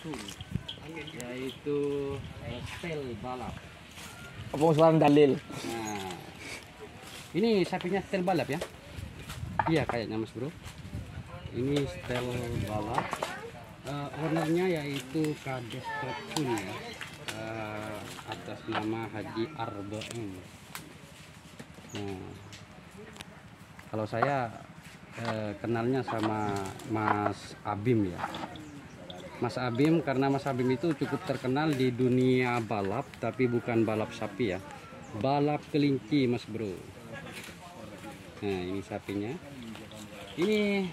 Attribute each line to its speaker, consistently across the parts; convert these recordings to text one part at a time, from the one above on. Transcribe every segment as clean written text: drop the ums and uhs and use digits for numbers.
Speaker 1: racun, yaitu setel balap.
Speaker 2: Apa suara dalil?
Speaker 1: Nah, ini sapinya setel balap ya? Iya kayaknya Mas Bro. Ini setel balap. Ownernya yaitu Kades Racun ya. Atas nama Haji Arba'in. Nah, kalau saya kenalnya sama Mas Abim ya. Mas Abim, karena Mas Abim itu cukup terkenal di dunia balap, tapi bukan balap sapi ya, balap kelinci Mas Bro. Nah ini sapinya, ini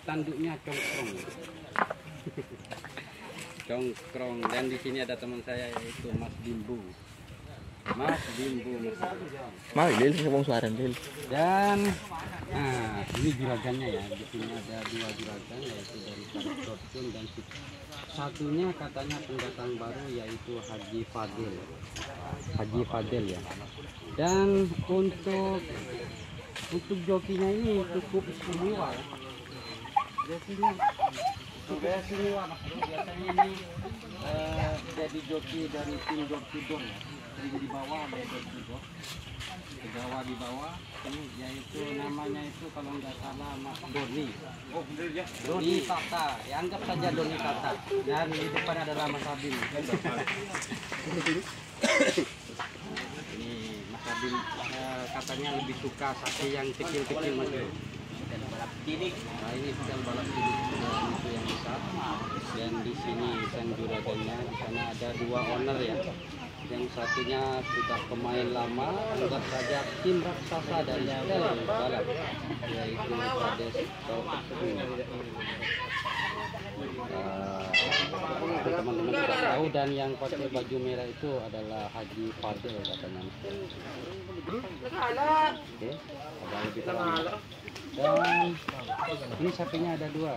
Speaker 1: tanduknya congkrong. Congkrong, dan di sini ada teman saya yaitu Mas Bimbu. Mas Bimbu,
Speaker 2: Mal Lil, ngomong suara Lil.
Speaker 1: dan nah ini juragannya ya. Di sini ada dua juragan yaitu dari Kades Racun, dan satunya katanya pendatang baru yaitu Haji Fadil. Haji Fadil ya. Dan untuk jokinya ini cukup istimewa ya. Jokinya cukup istimewa Mas Bro. Biasanya ini jadi joki dari tim joki dong ya. Di bawah ada joki dong. Ke bawah di bawah ini yaitu namanya itu kalau nggak salah Mas Doni. Oh bener ya. Doni Tata. Ya, anggap saja Doni Tata. Dan di depan adalah Mas Abim. Ini Mas Abim katanya lebih suka sapi yang kecil-kecil Mas Bro. Nah ini sedang balap cilik itu yang besar. Dan di sini sang juragannya, di sana ada dua owner ya. Yang satunya sudah pemain lama, anggap saja tim raksasa dari setel balap, yaitu Kades Racun. Teman-teman sudah tahu, dan yang pakai baju merah itu adalah Haji Fadil katanya. Oke, ada lebih terang. Dan ini sapinya ada dua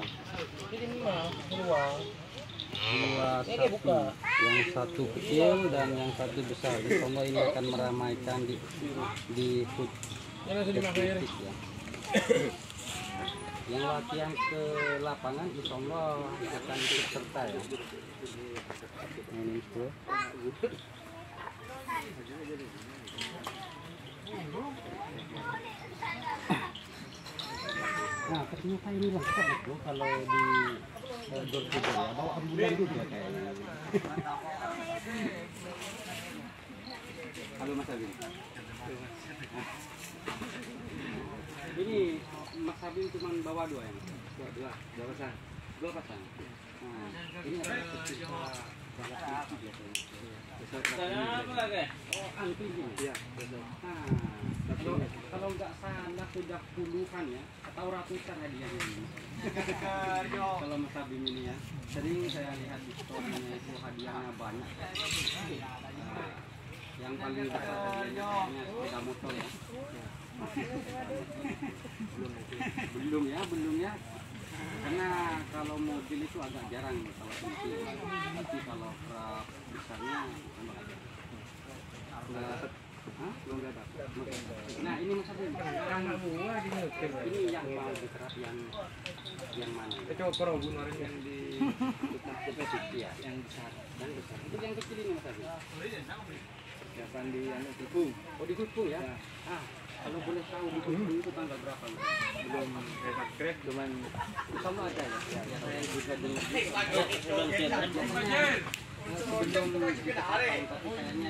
Speaker 1: sapi, yang satu kecil dan yang satu besar. Insya ini akan meramaikan di food ya. Yang latihan ke lapangan Insya Allah akan ikut serta ya. Ini itu. Nah ternyata ini lengkap itu kalau di door to door ya, bawa ambulan juga kayaknya. Halo Mas Abim. Ini Mas Abim cuma bawa dua ya? Dua pasang. Dua pasang. Nah, ini ada oh antinya. Iya, betul. Nah, kalau nggak salah sudah puluhan ya, atau ratusan hadiahnya ini. Kalau Mas Abim ini ya, sering saya lihat di story-nya itu hadiahnya banyak. Yang paling besar hadiahnya sepeda motor ya. Belum ya. Karena kalau mobil itu agak jarang kalau kecil, tapi kalau truk besarnya belum ada. Nah ini Mas Abim, ini yang mau diterap yang mana? Coba bunurin yang di ya, yang besar. Itu yang kecil ini Mas Abim. Siapkan di Gupung. Oh di Gupung ya? Kalau boleh tahu di Gupung itu tanggal berapa? Belum subscribe, cuman sama aja ya. Saya juga dengar. Sebelum kita tapi kayaknya